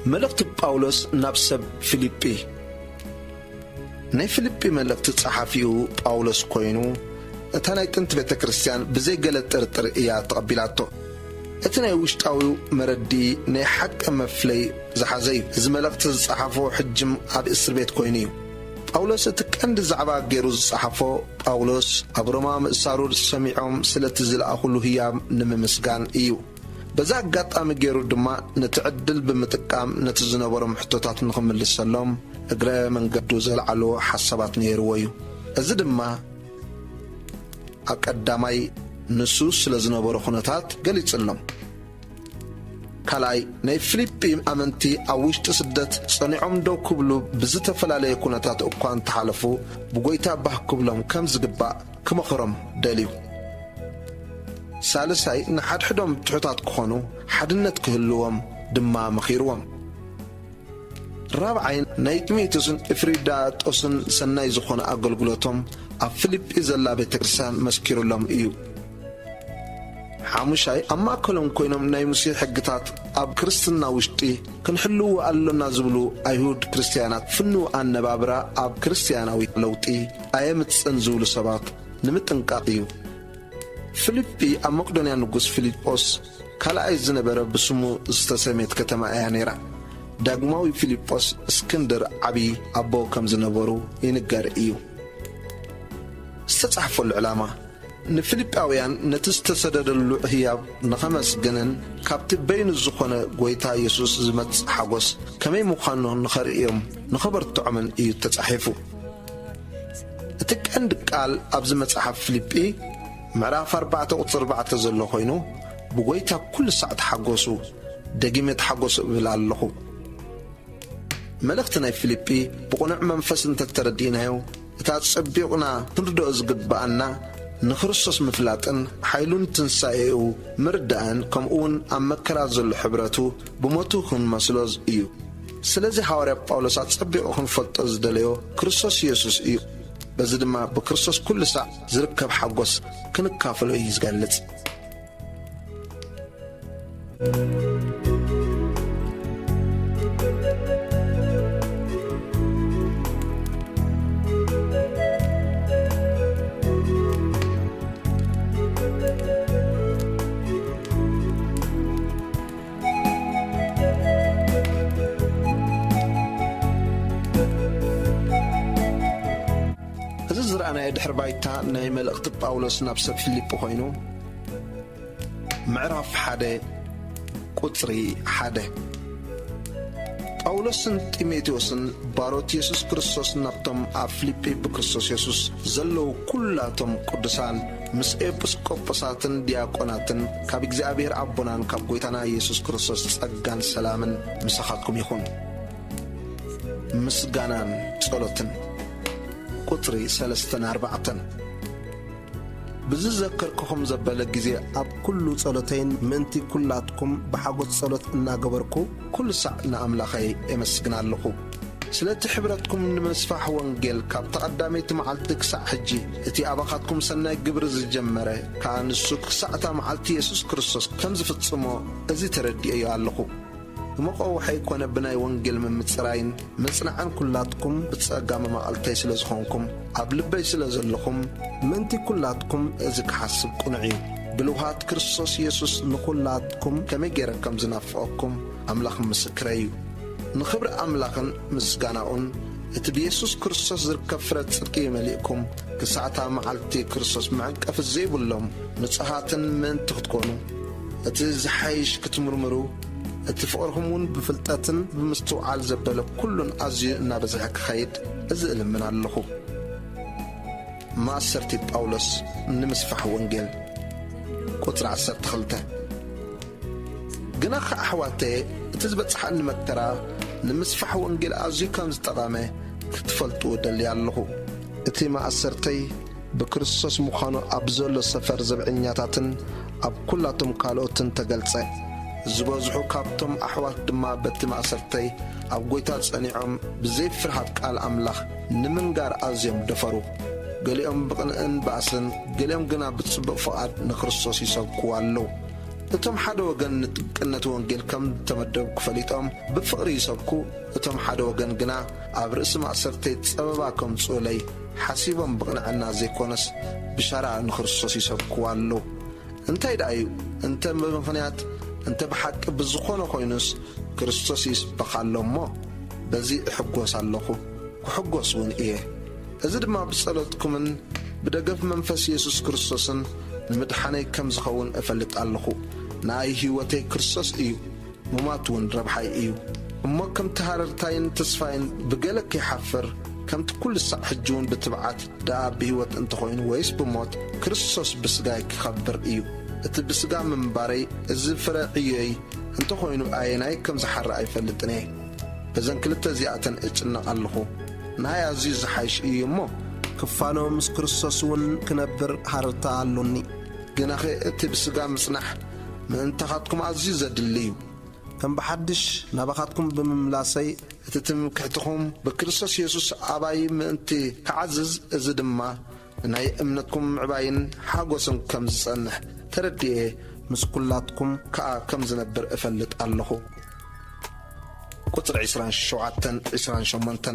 ملكت باولوس نابسب فيليبي ناي فيليبي ملكت صحافيو باولوس كوينو اتناي تنت بيت كريستيان بزي قلت ترتر إيا تقبيلاتو اتناي وشتاويو مردي ناي حق مفلي زحازي إذا ملكت صحافو حجم عب إسر بيت كوينيو باولوس اتكاند زعبا جيروز صحافو باولوس أبرما مأسارور سميعهم سلة زلقاقلو هي نممسقان إيو بزاق قطام جيرو دما نتعدل بمتقام نتزنبرو محتوطات نخمل السلام اقرأ من قدو زلعلو حسابات نيرويو ازي دما اقداماي نسوس لزنبرو خنطات قليت سلام كالاي ناي فيليبي امنتي اوش تسدت صنيعهم دو كبلو بزيت فلالي كونتات اقوان تحالفو بقويتا بحكبلهم كم زقباء كم اخرم داليو سالساي نحد حدهم تحطات كخونو حدنت كهلوهم دما مخيروهم رابعين نايتميتوسن افريدات اوسن سناي زخون اقلقلوتهم افليب ازلا بيتكرسان مسكيرو لهم ايو حاموشاي اما كلهم كوينهم ناي مسيح حقتات اب كريستنا وشتي كنحلو قالونا زبلو ايهود كريستيانات فنو انبابرا اب كريستياناوي لوطي ايمت سنزولو سبات نمتنقاقيو فيليبي أمقدونيا نقص فيليبوس كالا ايزن برا بسمو استسميت كتما ايانيرا داقماوي فيليبوس اسكندر عبي أبو كمزنبورو ينقار ايو استتصحفوا العلامة نفيليباويان نتستسدد اللوحياب نخمس جنن كابت بين الزخونة قويتا يسوس زمت حاقوس كمي مخانو نخر ايوم نخبر تعمل ايو تتصحفو اتك عندك قال ابزمت صحف فيليبي معراف 4 زلو خوينو بغويتا كل ساعة حقوسو دقيمت حقوس بلالخو ملختنا فيليبي بقنع منفس انت تردينايو تتصبيقنا تردو ازقد بأنا نخرصص مفلاتن حيلون تنسايو مردان كمون امكرا زلو حبراتو بموتو خن مسلوز ايو سلازي حواري باولوس تتصبيقو فلط ازدليو كريستوس يسوس ايو بزد ما بكريستوس كل ساعة زركب حقوس كنكافلو يزقلت أنا يدحر بايتا ناي ملقت باولوس نابسب فيليبو خوينو معرف حدا قطري حدا باولوسن تيميتيوسن باروت يسوس كريستوس نابتم فيليبي بكريستوس يسوس زلو كلاتم قدسان مس إبسكوبساتن دياقوناتن كاب إغزابير أبونان كاب قويتانا يسوس كريستوس تسقان سلامن مساخاتكم يخون مسقانان صلوتن قطري 3-4 بزذكركم زبالة جزي أب كل صلاتين منتي كلاتكم بحاجة صلاة ناجبركو كل ساعة نأملاخي يمسكنا اللخو سلات حبرتكم نمسفح وانجيل كاب تقدميت معلتك ساعة حجي اتي أباخاتكم سنة جبرز الجمرة كان السوق ساعة معلتي يسوس كريستوس كم زفت صمو ازي تردي ايو اللخو مقاو حيكون بناي وانجيل من متصراين مصنعان كلاتكم بتصقام ما قلتي سلازخونكم عبلبي سلازلكم منتي كلاتكم ازك حسب قنعي بلوهات كريستوس يسوس نكلاتكم كما غيركم زنافقكم املاخ مسكريو نخبر املاخن مسغاناون اتبيسوس كريستوس زركب فرت صدقي مليكم كساعتا معلتي كريستوس معقف زيبلهم نصحاتن من تختكونو اتزحيش كتمرمرو اتفقرهم بفلتاتن بمستوعال زبالة كلن ازي نابزحك خيد ازئل من اللخو ما سرتي باولوس نمسفح وانجيل قطر 10 قناخ احواتي تزبط صحن مكترا نمسفح وانجيل ازي كم زطرامي كتفلتو دلي اللخو اتي ما سرتي بكريستوس مخانو ابزولو سفر زبعنياتاتن اب كلاتم كالوتن تقلصي زبازحو كابتم أحوات دما بتما أسرتي أبقويتات صنيعهم بزي فرحات قال أملاخ نمنقار أزيم دفرو قليهم بقنقن بأسن قليهم قنا بتصبق فقاد نخرصوص يسوقوا اللو እቶም ሓደ ወገን ንጥቅነት ወንጌል ከም ተመደቡ ክፈሊጦም ብፍቕሪ ይሰብኩ እቶም ሓደ ወገን ግና ኣብ ርእሲ ማእሰርተይ ጸበባ ከምጽኡለይ ሓሲቦም ብቕንዕና ዘይኮነስ ብሻራ ንክርስቶስ ይሰብክዎ ኣለዉ። እንታይ ደኣዩ እንተ ብምኽንያት እንተ ብሓቂ ብዝኾነ ኮይኑስ ክርስቶስ ይስበኽ ኣሎ እሞ በዚ እሕጐስ ኣለኹ ክሕጐስ እውን እየ። እዚ ድማ ብጸሎትኩምን ብደገፍ መንፈስ ኢየሱስ ክርስቶስን ንምድሓነይ ከም ዝኸውን እፈልጥ ኣለኹ። ናይ ህይወተይ ክርስቶስ እዩ፣ ምማት እውን ረብሓይ እዩ እሞ ከምቲ ሃረርታይን ተስፋይን ብገለ ከይሓፍር ከምቲ ኩሉ ሳዕ ሕጂ እውን ብትብዓት ደኣ ብህይወት እንተኾይኑ ወይስ ብሞት ክርስቶስ ብስጋይ ክኸብር እዩ። እቲ ብስጋ ምንባረይ እዚ ፍረ ዕዮይ እንተኾይኑ ኣየናይ ከም ዝሓርእ ኣይፈልጥን እየ። በዘን ክልተ እዚኣተን እጭነቕ ኣለኹ። ናይ ኣዝዩ ዝሓይሽ እዩ እሞ ክፋኖ ምስ ክርስቶስ እውን ክነብር ሃረርታ ኣሎኒ። ግናኸ እቲ ብስጋ ምጽናሕ ምእንታኻትኩም ኣዝዩ ዘድሊ እዩ። ከም ብሓድሽ ናባኻትኩም ብምምላሰይ እቲ ትምክሕትኹም ብክርስቶስ ኢየሱስ ኣባይ ምእንቲ ክዓዝዝ እዚ ድማ ናይ እምነትኩም ምዕባይን ሓጐስን ከም ዝጸንሕ ተረድኤ ምስ ኩላትኩም ከዓ ከም ዝነብር እፈልጥ ኣለኹ። ቁጽሪ 27-28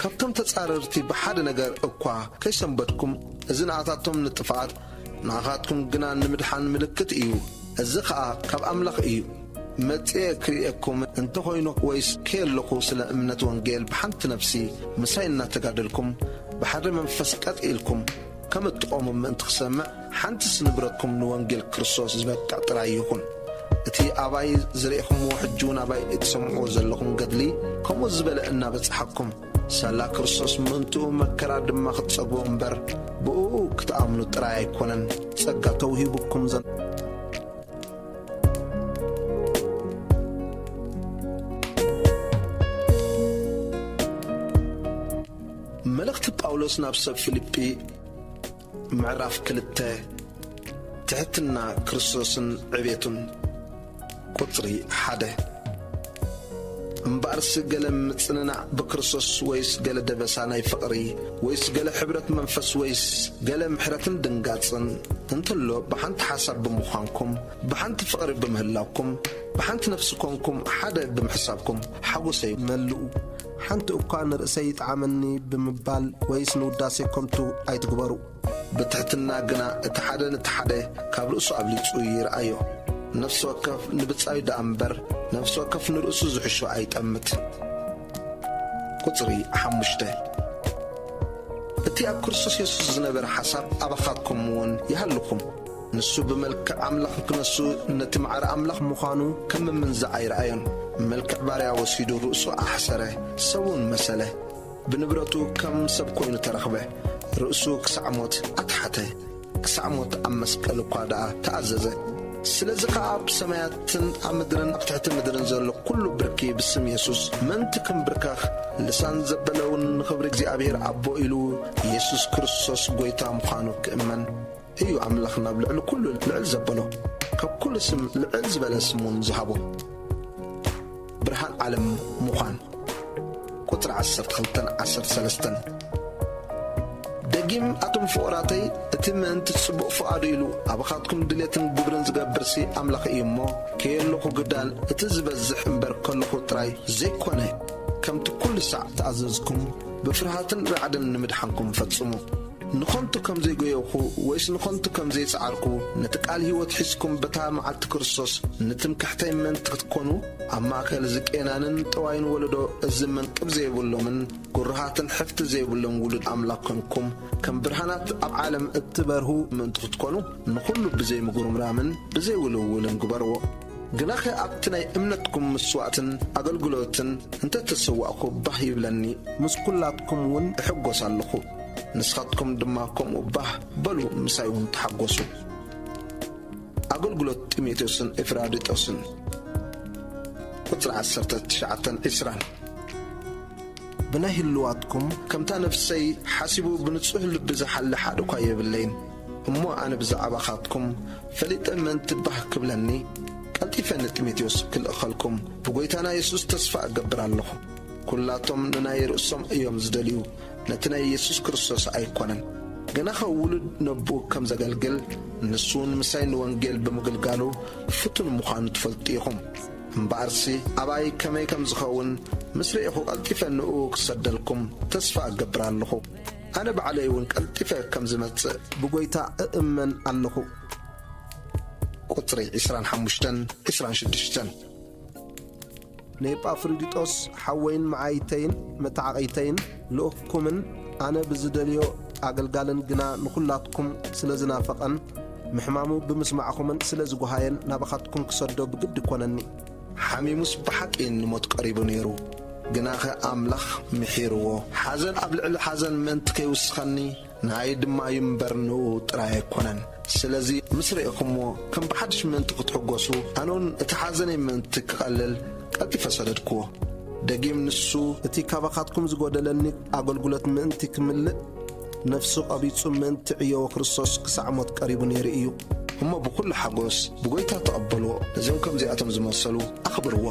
ካብቶም ተጻረርቲ ብሓደ ነገር እኳ ከይሰንበድኩም እዚ ንኣታቶም ንጥፋት ንኣኻትኩም ግና ንምድሓን ምልክት እዩ። እዚ ከዓ ካብ ኣምላኽ እዩ። መጽየ ክርእየኩም እንተኾይኑ ወይስ ከየለኹ ስለ እምነት ወንጌል ብሓንቲ ነፍሲ ምሳይ እናተጋደልኩም ብሓደ መንፈስ ቀጥኢልኩም ከም እትቖሙ ምእንቲ ክሰምዕ ሓንቲስ ንብረትኩም ንወንጌል ክርስቶስ ዝበቃዕ ጥራይ ይኹን። እቲ ኣባይ ዝርእኹምዎ ሕጂውን ኣባይ እትሰምዕዎ ዘለኹም ገድሊ ከምኡ ዝበለ እናበጽሓኩም ሳላ ክርስቶስ ምእንትኡ መከራ ድማ ክትጸግቦ እምበር ብኡ ክትኣምኑ ጥራይ ኣይኮነን። ጸጋ ተውሂቡኩም ዘን መልእኽቲ ጳውሎስ ናብ ሰብ ፊልጵ ምዕራፍ 2 ትሕትና ክርስቶስን ዕቤቱን ቁጽሪ 1 እምበኣርሲ ገለ ምጽንናዕ ብክርስቶስ ወይስ ገለ ደበሳ ናይ ፍቕሪ ወይስ ገለ ሕብረት መንፈስ ወይስ ገለ ምሕረትን ድንጋጽን እንተሎ ብሓንቲ ሓሳብ ብምዃንኩም ብሓንቲ ፍቕሪ ብምህላውኩም ብሓንቲ ነፍሲ ኮንኩም ሓደ ብምሕሳብኩም ሓጐሰይ መልኡ። ሓንቲ እኳ ንርእሰይ ይጥዓመኒ ብምባል ወይስ ንውዳሴ ከምቱ ኣይትግበሩ። ብትሕትና ግና እቲ ሓደ ነቲ ሓደ ካብ ርእሱ ኣብሊጹ ይርአዮ። ነፍሲ ወከፍ ንብጻዩ ደኣ እምበር ነፍሲ ወከፍ ንርእሱ ዝሕሾ ኣይጠምት። ቁጽሪ 5 እቲ ኣብ ክርስቶስ ኢየሱስ ዝነበረ ሓሳብ ኣባኻትኩም እውን ይሃልኩም። ንሱ ብመልክዕ ኣምላኽ ክነሱ ነቲ ማዕረ ኣምላኽ ምዃኑ ከም ምንዛዕ ኣይረኣዮን። መልክዕ ባርያ ወሲዱ ርእሱ ኣሕሰረ፣ ሰውን መሰለ። ብንብረቱ ከም ሰብ ኮይኑ ተረኽበ። ርእሱ ክሳዕ ሞት ኣትሓተ፣ ክሳዕ ሞት ኣብ መስቀል እኳ ደኣ ተኣዘዘ። ስለዚ ከዓ ብሰማያትን ኣብ ምድርን ኣብ ትሕቲ ምድርን ዘሎ ኩሉ ብርኪ ብስም ኢየሱስ ምእንቲ ክንብርከኽ ልሳን ዘበለውን ንኽብሪ እግዚኣብሔር ኣቦ ኢሉ ኢየሱስ ክርስቶስ ጐይታ ምዃኑ ክእመን እዩ። ኣምላኽ ናብ ልዕሊ ኩሉ ልዕል ዘበሎ ካብ ኩሉ ስም ልዕል ዝበለ ስሙን ዝሃቦ ብርሃን ዓለም ምዃን ቁጥሪ 12-13 ደጊም ኣቶም ፍቑራተይ እቲ ምእንቲ ጽቡቕ ፍቓዱ ኢሉ ኣባኻትኩም ድሌትን ግብርን ዝገብርሲ ኣምላኽ እዩ እሞ ከየለኹ ግዳን እቲ ዝበዝሕ እምበር ከለኹ ጥራይ ዘይኮነ ከምቲ ኩሉ ሳዕ ተኣዘዝኩም ብፍርሃትን ራዕድን ንምድሓንኩም ፈጽሙ። ንኾንቱ ከም ዘይጎየኹ ወይስ ንኾንቱ ከም ዘይጸዓርኩ ነቲ ቃል ሕይወት ሒዝኩም በታ መዓልቲ ክርስቶስ ንትምክሕተይ ምእንቲ ክትኮኑ ኣብ ማእከል ዝቄናንን ጠዋይን ወለዶ እዚ መንቅብ ዘይብሎምን ጉርሃትን ሕፍቲ ዘይብሎም ውሉድ ኣምላኽ ኮንኩም ከም ብርሃናት ኣብ ዓለም እትበርሁ ምእንቲ ክትኮኑ ንኹሉ ብዘይ ምጉርምራምን ብዘይ ውልውልን ግበርዎ። ግናኸ ኣብቲ ናይ እምነትኩም ምስዋዕትን ኣገልግሎትን እንተተሰዋዕኩ ባህ ይብለኒ፣ ምስ ኩላትኩም እውን እሕጐስ ኣለኹ። ንስኻትኩም ድማ ከምኡ ባህ በሉ ምሳይ እውን ተሓጐሱ። ኣገልግሎት ጢሞቴዎስን ኤፍራዲጦስን ቁጽሪ 19-20 ብናይ ህልዋትኩም ከምታ ነፍሰይ ሓሲቡ ብንጹህ ልቢ ዝሓሊ ሓደ እኳ የብለይን እሞ ኣነ ብዛዕባኻትኩም ፈሊጠ ምእንቲ ባህ ክብለኒ ቀልጢፈ ንጢሞቴዎስ ክልእኸልኩም ብጐይታና ኢየሱስ ተስፋ እገብር ኣለኹ። ኩላቶም ንናይ ርእሶም እዮም ዝደልዩ ነቲ ናይ ኢየሱስ ክርስቶስ ኣይኮነን። ገናኸ ውሉድ ነቦ ከም ዘገልግል ንሱን ምሳይ ንወንጌል ብምግልጋሉ ፍቱን ምዃኑ ትፈልጡ ኢኹም እምበኣርሲ ኣባይ ከመይ ከም ዝኸውን ምስ ርኢኹ ቀልጢፈ ንኡ ክሰደልኩም ተስፋ እገብር ኣለኹ ኣነ ባዕለይ እውን ቀልጢፈ ከም ዝመጽእ ብጐይታ እእመን ኣለኹ ቁጥሪ 25-26 ንኤጳፍሮዲጦስ ሓወይን መዓይተይን መታዓቒተይን ልኡኽኩምን ኣነ ብዝደልዮ ኣገልጋልን ግና ንኹላትኩም ስለ ዝናፈቐን ምሕማሙ ብምስማዕኹምን ስለ ዝጓሃየን ናባኻትኩም ክሰዶ ብግዲ ኮነኒ ሓሚሙስ ብሓቂ ንሞት ቀሪቡ ነይሩ ግናኸ ኣምላኽ ምሒርዎ ሓዘን ኣብ ልዕሊ ሓዘን ምእንቲ ከይውስኸኒ ናይ ድማ ይምበር ንኡ ጥራይ ኣይኮነን ስለዚ ምስ ርኢኹምዎ ከም ብሓድሽ ምእንቲ ክትሕጐሱ ኣነውን እቲ ሓዘነይ ምእንቲ ክቐልል ቀልጢፈ ሰደድክዎ ደጊም ንሱ እቲ ካባኻትኩም ዝጐደለኒ ኣገልግሎት ምእንቲ ክምልእ ነፍሱ ቐቢጹ ምእንቲ ዕዮዎ ክርስቶስ ክሳዕ ሞት ቀሪቡ ነይሩ እዩ እሞ ብኩሉ ሓጐስ ብጐይታ ተቐበልዎ እዞም ከምዚኣቶም ዝመሰሉ ኣኽብርዎ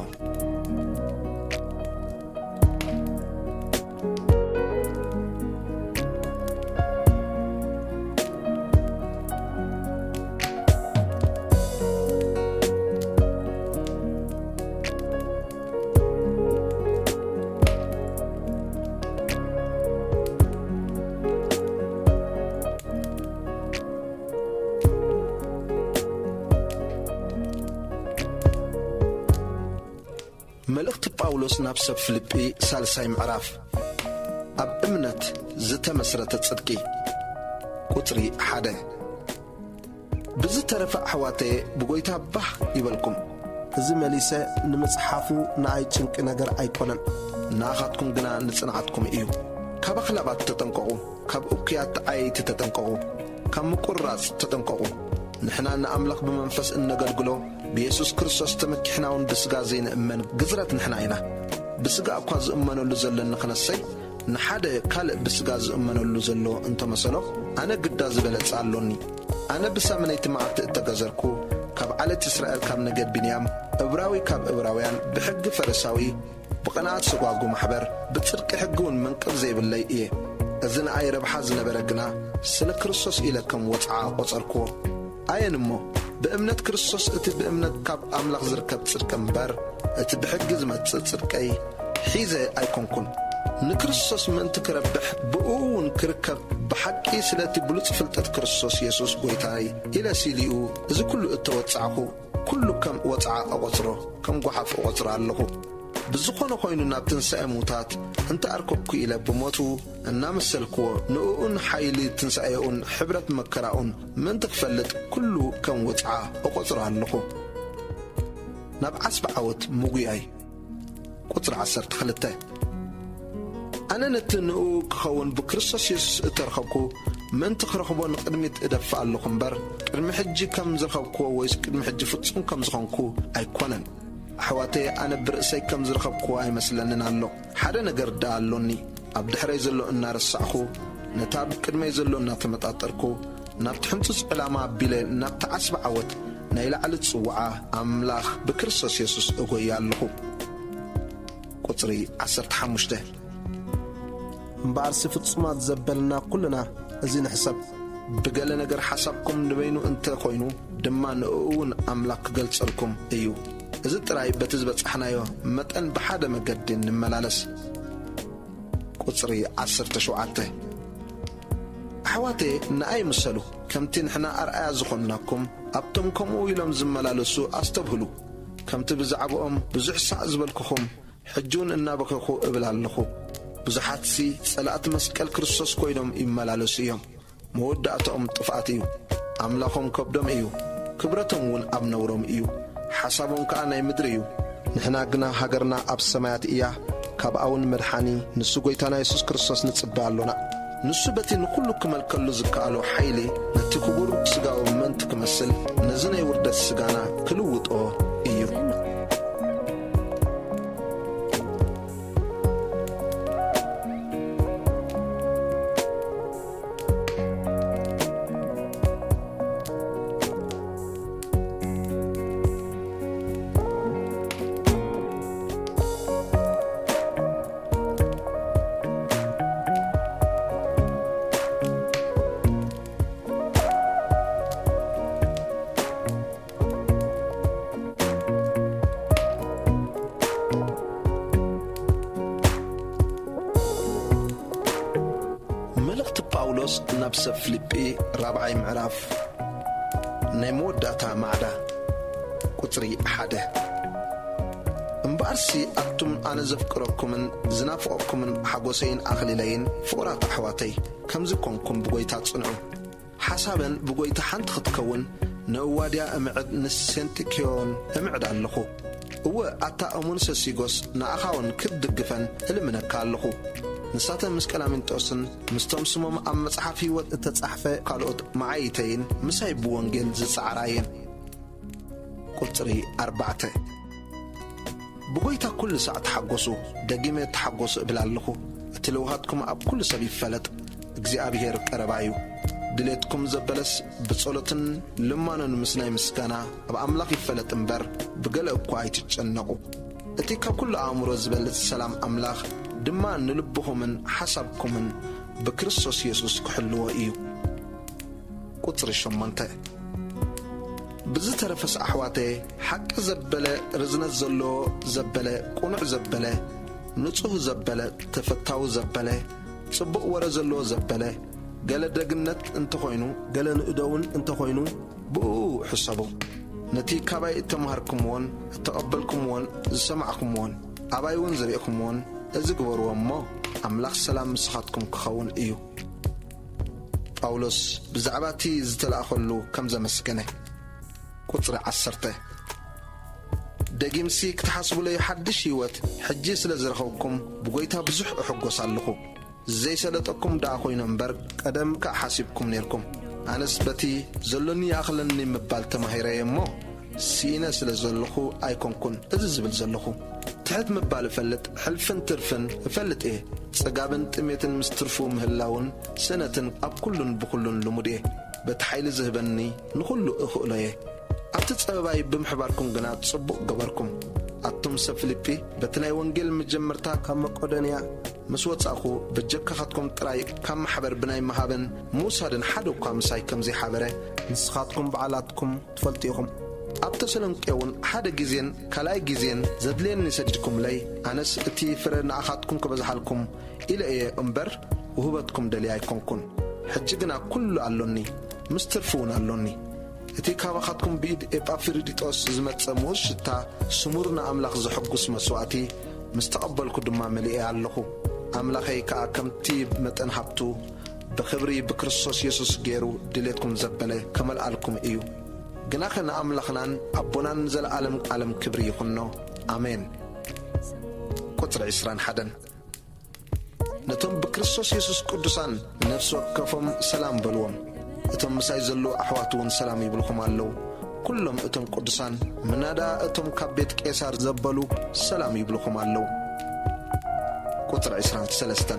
መልእኽቲ ጳውሎስ ናብ ሰብ ፊልጵ ሳልሳይ ምዕራፍ ኣብ እምነት ዝተመስረተ ጽድቂ ቁጥሪ 1 ብዝተረፈ ኣሕዋተየ ብጐይታ ባህ ይበልኩም እዚ መሊሰ ንምጽሓፉ ንኣይ ጭንቂ ነገር ኣይኮነን ንኣኻትኩም ግና ንጽንዓትኩም እዩ ካብ ኣኽላባት ተጠንቀቑ ካብ እኩያት ዓየይቲ ተጠንቀቑ ካብ ምቁራጽ ተጠንቀቑ ንሕና ንኣምላኽ ብመንፈስ እነገልግሎ ብኢየሱስ ክርስቶስ ተመኪሕናውን ብስጋ ዘይንእመን ግዝረት ንሕና ኢና ብስጋ እኳ ዝእመነሉ ዘለኒ ኽነሰይ ንሓደ ካልእ ብስጋ ዝእመነሉ ዘሎ እንተመሰሎ ኣነ ግዳ ዝበለጸ ኣሎኒ ኣነ ብሳምነይቲ መዓልቲ እተገዘርኩ ካብ ዓለት እስራኤል ካብ ነገድ ቢንያም ዕብራዊ ካብ ዕብራውያን ብሕጊ ፈሪሳዊ ብቕንዓት ስጓጉ ማሕበር ብጽድቂ ሕጊ እውን መንቅብ ዘይብለይ እየ እዚ ንኣይ ረብሓ ዝነበረ ግና ስለ ክርስቶስ ኢለ ከም ወጽዓ ቖጸርክዎ ኣየን እሞ بأمنة كريستوس أتي بأمنة كاب أملاك زركب تسرك مبار أتي بحق زمت تسركي حيزة أيكونكم نكريستوس من تكربح بقون كركب بحقي سلاتي بلوت فلتت كريستوس يسوس بويتاي إلى سيليو إذا كله اتواتعه كله كم واتع أغطره كم قحف أغطره له بزخون خوينو نابتن سأموتات انت أركبكو إلى بموتو النامسلكو نؤون حيلي تنسأيون حبرة مكراؤون من تكفلت كله كم وطعا وقطرها اللخو نبعث بعوت مغياي قطر عصر تخلته أنا نتنقو كخون بكريستوس يسوس اترخبكو من تخرخبو نقدميت ادفع اللخم بر المحجي كم زرخبكو ويس المحجي فتسون كم زخونكو أيكونن حواتي أنا برأسي كم زرخب قواي مثلا نالو حدا نقر دالوني عبد حري زلو النار السعخو نتاب كرمي زلو ناتمت أطركو نابتحنتس علامة بيلي نابتعسب عوت نايل على تسوعة أملاخ بكريستوس يسوس أغوي اللخو قطري 15 مبارس فتصمات زبلنا كلنا أزين حساب بقال نقر حسابكم نبينو انت خوينو دمان نقون أملاك قلت لكم أيو إذا ترى بتزبط إحنايو متأن بحدا مقدين نملالس قصري 10 حواتي نأي مسلو كمتين حنا أرأي زخناكم أبتم كمو يلم زملالسو أستبهلو كمت بزعبهم بزح سعزبالكخم حجون النابكخو إبلالنخو بزحاتسي سلات مسكال كريستوس كوينهم إملالسيهم موداتهم طفاتيو أملاخهم كبدهم إيو كبرتهم ون أبنورهم إيو حسابهم كأنا يمدريو نحنا قنا هاجرنا أب السماوات إياه كابأون مرحاني نسو قويتانا يسوس كريستوس نتصبع لنا نسو بتي نكل كمال كل زكالو حيلي نتكبر سجاو من تكمسل نزنا يورد السجانا كلوت إيو ጳውሎስ ናብ ሰብ ፊልጵ 4 ምዕራፍ ናይ መወዳእታ ማዕዳ ቁጽሪ 1 እምበኣርሲ ኣቱም ኣነ ዘፍቅረኩምን ዝናፍቐኩምን ሓጐሰይን ኣኽሊለይን ፍቑራት ኣሕዋተይ ከምዚ ኮንኩም ብጐይታ ጽንዑ ሓሳበን ብጐይታ ሓንቲ ክትከውን ንእዋድያ እምዕድ ንሴንቲክዮን እምዕድ ኣለኹ እወ ኣታ እሙን ሰሲጎስ ንኣኻውን ክትድግፈን እልምነካ ኣለኹ ንሳተን ምስ ቀላሚንጦስን ምስቶም ስሞም ኣብ መጽሓፍ ሕይወት እተጻሕፈ ካልኦት መዓይተይን ምሳይ ብወንጌል ዝጸዓራየን ቁጽሪ 4 ብጐይታ ኩሉ ሰዕ ተሓጐሱ ደጊመ ተሓጐሱ እብል ኣለኹ እቲ ልውሃትኩም ኣብ ኩሉ ሰብ ይፈለጥ እግዚኣብሔር ቀረባ እዩ ድሌትኩም ዘበለስ ብጸሎትን ልማኖን ምስ ናይ ምስጋና ኣብ ኣምላኽ ይፈለጥ እምበር ብገለ እኳ ኣይትጨነቑ እቲ ካብ ኩሉ ኣእምሮ ዝበልጽ ሰላም ኣምላኽ ድማ ንልብኹምን ሓሳብኩምን ብክርስቶስ ኢየሱስ ክሕልዎ እዩ ቁጽሪ 8 ብዝተረፈስ ኣሕዋቴ ሓቂ ዘበለ ርዝነት ዘለዎ ዘበለ ቁኑዕ ዘበለ ንጹህ ዘበለ ተፈታዊ ዘበለ ጽቡቕ ወረ ዘለዎ ዘበለ ገለ ደግነት እንተኾይኑ ገለ ንእደውን እንተኾይኑ ብኡ ሕሰቡ ነቲ ካባይ እተምሃርኩምዎን እተቐበልኩምዎን ዝሰማዕኩምዎን ኣባይውን ዝርእኩምዎን እዚ ግበርዎ እሞ ኣምላኽ ሰላም ምስኻትኩም ክኸውን እዩ ጳውሎስ ብዛዕባ እቲ ዝተለኣኸሉ ከም ዘመስገነ ቁጽሪ 10 ደጊምሲ ክትሓስቡለይ ሓድሽ ሕይወት ሕጂ ስለ ዝረኸብኩም ብጐይታ ብዙሕ እሕጐስ ኣለኹ ዘይሰለጠኩም ዳኣ ኾይኖ እምበር ቀደም ከዓ ሓሲብኩም ነርኩም ኣነስ በቲ ዘሎኒ ይኣኽለኒ ምባል ተማሂረየ እሞ ሲኢነ ስለ ዘለኹ ኣይኮንኩን እዚ ዝብል ዘለኹ ትሕት ምባል እፈልጥ ሕልፍን ትርፍን እፈልጥ እየ ጸጋብን ጥሜትን ምስ ትርፉ ምህላውን ስነትን ኣብ ኩሉን ብኩሉን ልሙድ እየ በቲ ሓይሊ ዝህበኒ ንኹሉ እኽእሎ እየ ኣብቲ ጸበባይ ብምሕባርኩም ግና ጽቡቕ ገበርኩም ኣቱም ሰብ ፊልጵ በቲ ናይ ወንጌል መጀመርታ ካብ መቆዶንያ ምስ ወጻእኹ ብጀካኻትኩም ጥራይ ካብ ማሕበር ብናይ መሃበን ምውሳድን ሓደ እኳ ምሳይ ከም ዘይሓበረ ንስኻትኩም በዓላትኩም ትፈልጡ ኢኹም ኣብ ተሰሎንቄ እውን ሓደ ጊዜን ካልኣይ ጊዜን ዘድልየኒ ሰዲድኩምለይ ኣነስ እቲ ፍረ ንኣኻትኩም ክበዝሓልኩም ኢለ እየ እምበር ውህበትኩም ደልያ ኣይኮንኩን ሕጂ ግና ኩሉ ኣሎኒ ምስ ትርፉ እውን ኣሎኒ እቲ ካባኻትኩም ብኢድ ኤጳፍሮዲጦስ ዝመጸ ምዉዝ ሽታ ስሙር ንኣምላኽ ዘሐጕስ መስዋዕቲ ምስ ተቐበልኩ ድማ መሊአ ኣለኹ ኣምላኸይ ከዓ ከምቲ መጠን ሃብቱ ብኽብሪ ብክርስቶስ ኢየሱስ ገይሩ ድሌትኩም ዘበለ ከመልኣልኩም እዩ ግና ኸ ንኣምላኽናን ኣቦናን ዘለዓለም ዓለም ክብሪ ይኹኖ ኣሜን ቁጽሪ 21 ነቶም ብክርስቶስ ኢየሱስ ቅዱሳን ነፍሲ ወከፎም ሰላም በልዎም እቶም ምሳይ ዘለዉ ኣሕዋት እውን ሰላም ይብልኹም ኣለዉ ኩሎም እቶም ቅዱሳን ምናዳ እቶም ካብ ቤት ቄሳር ዘበሉ ሰላም ይብልኹም ኣለዉ ቁጽሪ 23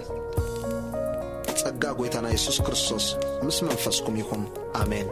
ጸጋ ጐይታና ኢየሱስ ክርስቶስ ምስ መንፈስኩም ይኹን ኣሜን